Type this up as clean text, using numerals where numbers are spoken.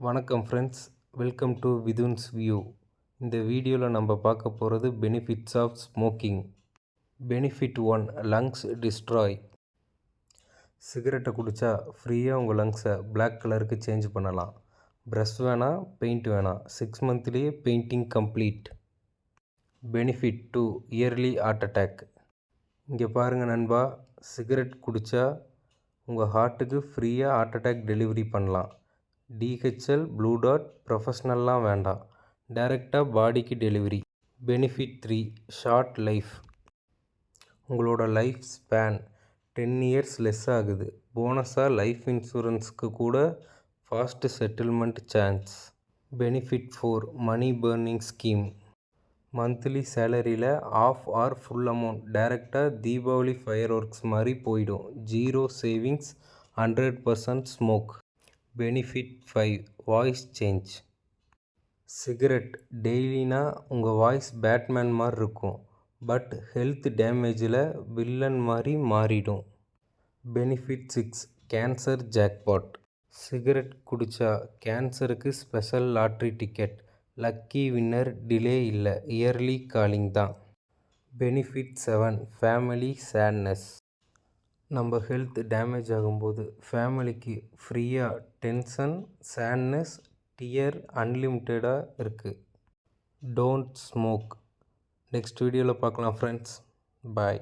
வணக்கம் friends, welcome to Vithun's view. இந்த வீடியோவில் நம்ம பார்க்க போகிறது benefits of smoking. Benefit 1, lungs destroy. சிகரெட்டை குடித்தா ஃப்ரீயாக உங்கள் லங்ஸை பிளாக் கலருக்கு சேஞ்ச் பண்ணலாம். ப்ரஷ் வேணாம், பெயிண்ட் வேணாம், 6 மந்த்லேயே painting complete. Benefit 2, early heart attack. இங்கே பாருங்கள் நண்பா, சிகரெட் குடித்தா உங்கள் ஹார்ட்டுக்கு ஃப்ரீயாக ஹார்ட் அட்டாக் டெலிவரி பண்ணலாம். டிஹெச்எல், ப்ளூ டாட், ப்ரொஃபஷ்னல்லாம் வேண்டாம், டைரெக்டாக பாடிக்கு டெலிவரி. Benefit 3, short life. உங்களோட லைஃப் ஸ்பேன் 10 இயர்ஸ் லெஸ் ஆகுது. போனஸாக லைஃப் இன்சூரன்ஸுக்கு கூட fast settlement chance. Benefit 4, money burning scheme. Monthly சேலரியில் ஆஃப் ஆர் ஃபுல் அமௌண்ட் டைரெக்டாக தீபாவளி ஃபயர் ஒர்க்ஸ் மாதிரி போயிடும். 0 savings, 100% smoke. Benefit 5, voice change. Cigarette டெய்லினா உங்கள் வாய்ஸ் பேட்மேன் மாதிரி இருக்கும், பட் ஹெல்த் டேமேஜில் வில்லன் மாதிரி மாறிடும். Benefit 6, cancer jackpot. சிகரெட் குடித்தா கேன்சருக்கு special lottery ticket. Lucky winner delay இல்லை, இயர்லி காலிங் தான். Benefit 7, family sadness. நம்ம ஹெல்த் டேமேஜ் ஆகும்போது ஃபேமிலிக்கு ஃப்ரீயாக டென்ஷன், சேட்னஸ், டியர் அன்லிமிட்டடாக இருக்குது. Don't smoke. நெக்ஸ்ட் வீடியோவில் பார்க்கலாம் ஃப்ரெண்ட்ஸ். பாய்.